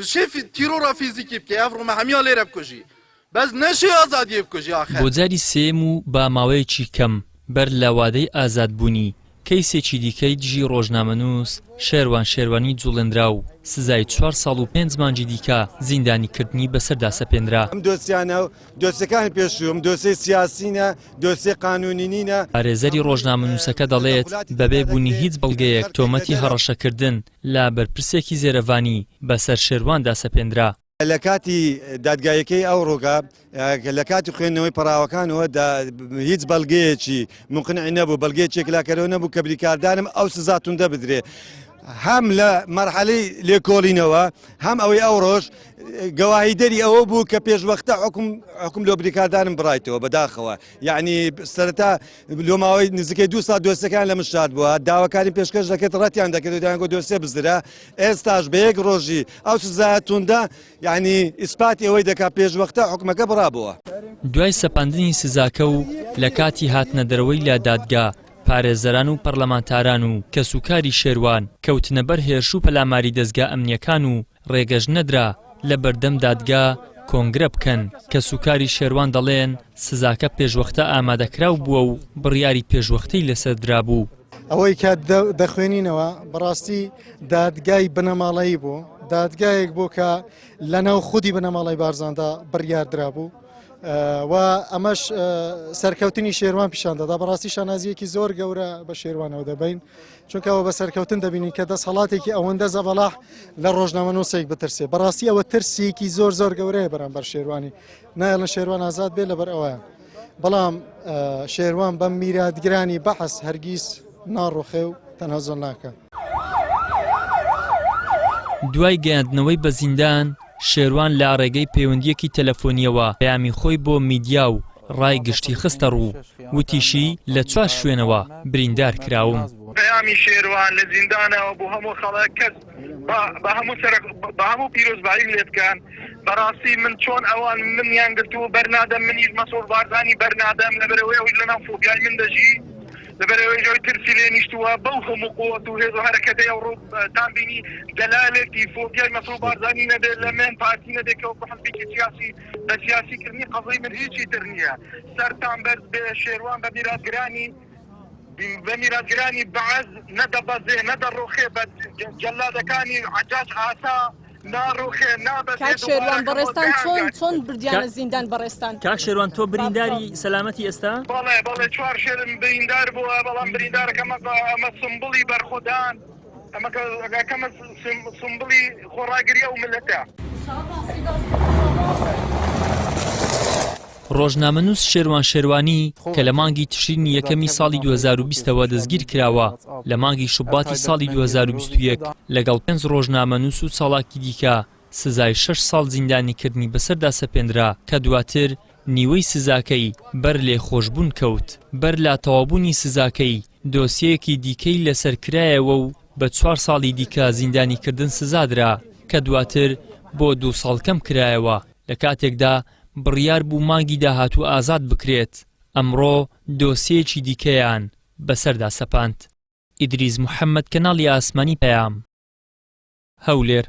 شيف تيرورا فيزيكي بكي افرو ما هميا ليره بكوجي بس نشي ازادي بكوجي اخر بۆجاری سێم و با ماوەیەکی کەم بەر لە وادەی ئازادبوونی کەیسێکی دیکەی دژی ڕۆژنامەنووس شێروان شێروانی جوڵێنرا و سزای 4 ساڵ و 5 مانگی دیکە زیندانیکردنی بەسەردا سەپێنرا. ئەم دۆسیانە و دۆسیەکانی پێشووم دۆسیی سیاسینە دۆسیی قانونی نینە. پارێزەری ڕۆژنامەنووسەکە دەڵێت بەبێ بوونی هیچ بەڵگەیەک تۆمەتی هەڕەشەکردن لە بەرپرسێکی زێرەڤانی بەسەر شێرواندا سەپێنرا. لە کاتی دادگایەکەی ئەو ڕۆگا لە کاتی خوێندنەوەی پەراوەکانەوە هیچ بەڵگەیەکی مقنعی نەبوو بەڵگەیەکێک لاکەرەوە نەبوو کە بریکاردانم ئەو سزا توندە بدرێ. هەم لە مەرحەلەی لێکۆڵینەوە هەم ئەوەی ئەو ڕۆژ گەواهی دەری ئەوە بوو کە پێشوەختە حکم لۆ بریکاردانم بڕایتەوە بەداخەوە یعنی سەرەتا لۆماوەی نزیکەی 2 ساڵ دۆستەکان لە مشات بووە داواکاری پێشکەش دەکرێت ڕەتیان دەکرێت دەیانگۆ دۆسێ بزرا ئێستاش بە یەک ڕۆژی ئەو سزا توندە یعنی ئیسپاتی ئەوەی دەکات پێشوەختە حکومەکە بڕابووە. دوای سەپاندنی سزاکە و لە کاتی هاتنەدەرەوەی لە دادگا پارێزەران و پەرلەمانتاران و کەسوکاری شێروان کەوتنە بەر هێرش و پەلاماری دەستگا ئەمنیەکان و ڕێگەش نەدرا لە بەردەم دادگا کۆنگرە بکەن. کەسوکاری شێروان دەڵێن سزاکە پێشوەختە ئامادەکراو بووە و بڕیاری پێشوەختەی لەسەر درابوو. ئەوەی کات دەخوێنینەوە بەڕاستی دادگای بنەماڵەیی بوو دادگایەک بوو کە لەناو خودی بنەماڵی بارزاندا بڕیار درابوو و ئەمەش سەرکەوتنی شێروان پیشان دەدا بەڕاستی شانازیەکی زۆر گەورە بە شێروانەوە دەبین چونکەەوە بە سەرکەوتن دەبینین کە دەسەڵاتێکی ئەوەندە زەبەڵاح لە ڕۆژنامەنووسێک بترسێ بەڕاستی ئەوە ترسێکی زۆر گەورەیە بەرامبەر شێروانی نایڵە شێروان ئازاد بێ لەبەر ئەوەیە بەڵام شێروان بەم میراتگرانی بەحەس هەرگیز ناڕوخێ و تەنها زۆر ناکە. دوای گەیاندنەوەی بە زیندان شێروان لە ڕێگەی پەیوەندیەکی تەلەفۆنیەوە پەیامی خۆی بۆ میدیا و ڕای گشتی خستە ڕوو وتیشی لە 4 شوێنەوە بریندار کراوم. پەیامی شێروان لە زیندانەوە بۆ هەموو خەڵک کەس بە هەموو پیرۆزبایی لێ بکەن بەڕاستی من چۆن ئەوان منیان گرتووە بەرنادەم منیش مەسۆڵ بارزانی بەرنادەم لەبەرەوەی ئەوی لەناو فۆبیای من دەژی لەبەرەوەی جۆی ترسی لێ نیشتووە بەو هەموو قووەت و هێز و هەرەکەتەی ئەو ڕوودان بینی دەلالێکی فۆبیای مەسۆڵ بارزانی نەدێت لە من پارتی نەدێکەوە بە حەزبێکی سیاسی بە سیاسیکردنی قەزەی من هیچی تر نییە سەرتان بەرز بێ شێروان بە میراتگرانی بەعەز نەدەبەزێ نەدەڕۆخێ بە جەلادەکانی عەجاج ئاسا ناڕۆخێ نابەزێ. کاک شێروان بەڕێستان چۆن بردیانە زیندان بەڕێستان؟ کاک شێروان تۆ برینداری سەلامەتی ئێستا؟ بەڵێ 4 شێرم بریندار بووە بەڵام بریندارەکەمە ئەمە سمبڵی بەرخودان ئەمەکەمە سمبڵی خۆڕاگریە و ملەتە. ڕۆژنامەنووس شێروان شێروانی کە لە مانگی تشرینی یەکەمی ساڵی 2020ەوە دەستگیر کراوە لە مانگی شوباتی ساڵی 2021 لەگەڵ 5 ڕۆژنامەنووس و ساڵاکی دیکە سزای 6 ساڵ زیندانیکردنی بەسەردا سەپێنرا کە دواتر نیوەی سزاکەی بەر لێ خۆشبوون کەوت. بەر لا تەوابوونی سزاکەی دۆسیەیەکی دیکەی لەسەرکرایەوە و بە 4 ساڵی دیکە زیندانیکردن سزادرا کە دواتر بۆ 2 ساڵ کەم کرایەوە لە کاتێکدا بڕیار بوو مانگی داهاتوو ئازاد بکرێت. ئەمڕۆ دۆسیەکی دیکەیان بەسەردا سەپاند. ئیدریس محەممەد کەناڵی ئاسمانی پەیام هەولێر.